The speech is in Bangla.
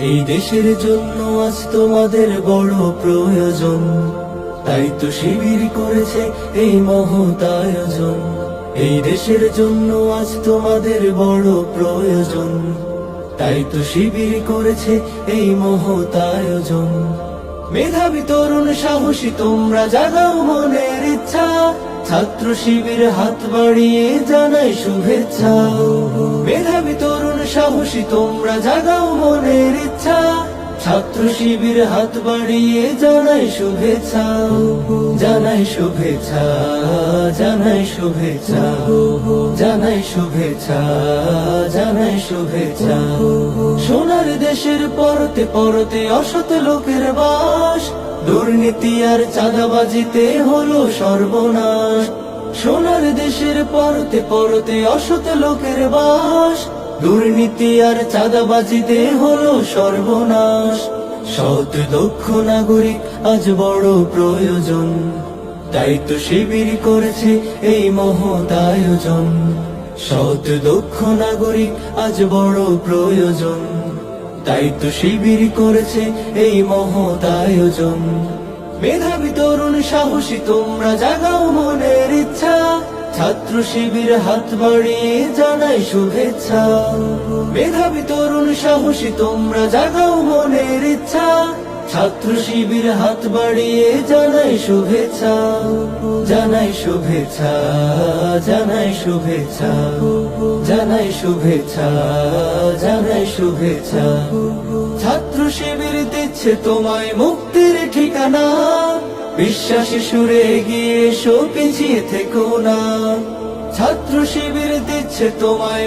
এই দেশের জন্য আজ তোমাদের বড় প্রয়োজন, তাই তো শিবির করেছে এই মহৎ আয়োজন। এই দেশের জন্য আজ তোমাদের বড় প্রয়োজন, তাই তো শিবির করেছে এই মহৎ আয়োজন। মেধাবী তরুণ সাহসী তোমরা জাগাও মনের ইচ্ছা, ছাত্র শিবির হাত বাড়িয়ে জানাই শুভেচ্ছা। মেধাবী তরুণ সাহসী তোমরা জাগাও মনের ইচ্ছা, ছাত্র শিবির হাত বাড়িয়ে জানাই শুভেচ্ছা। জানাই শুভেচ্ছা, জানাই শুভেচ্ছা, জানাই শুভেচ্ছা, জানাই শুভেচ্ছা। সোনার দেশের পরতে পরতে অসৎ লোকের বাস, দুর্নীতি আর চাঁদাবাজিতে হলো সর্বনাশ। সোনার দেশের পরতে পরতে অসৎ লোকের বাস, দুর্নীতি আর চাঁদাবাজিতে হলো সর্বনাশ। সৎ দক্ষ নাগরিক আজ বড় প্রয়োজন, তাই তো শিবির করেছে এই মহৎ আয়োজন। সৎ দক্ষ নাগরিক আজ বড় প্রয়োজন, তাই তো শিবির করেছে এই মহৎ আয়োজন। মেধাবী তরুণ সাহসী তোমরা জাগাও মনের ইচ্ছা, ছাত্র শিবির হাত বাড়িয়ে জানাই শুভেচ্ছা। মেধাবী তরুণ সাহসী তোমরা জাগাও মনের ইচ্ছা, ছাত্র শিবির হাত বাড়িয়ে জানাই শুভেচ্ছা। জানাই শুভেচ্ছা, জানাই শুভেচ্ছা, জানাই শুভেচ্ছা, জানাই শুভেচ্ছা। ছাত্র শিবির দিচ্ছে তোমায় মুক্তির ঠিকানা, বিশ্বাসী সুরে এগিয়ে এসো, পিছিয়ে থেকো না। ছাত্র শিবির দিচ্ছে তোমায়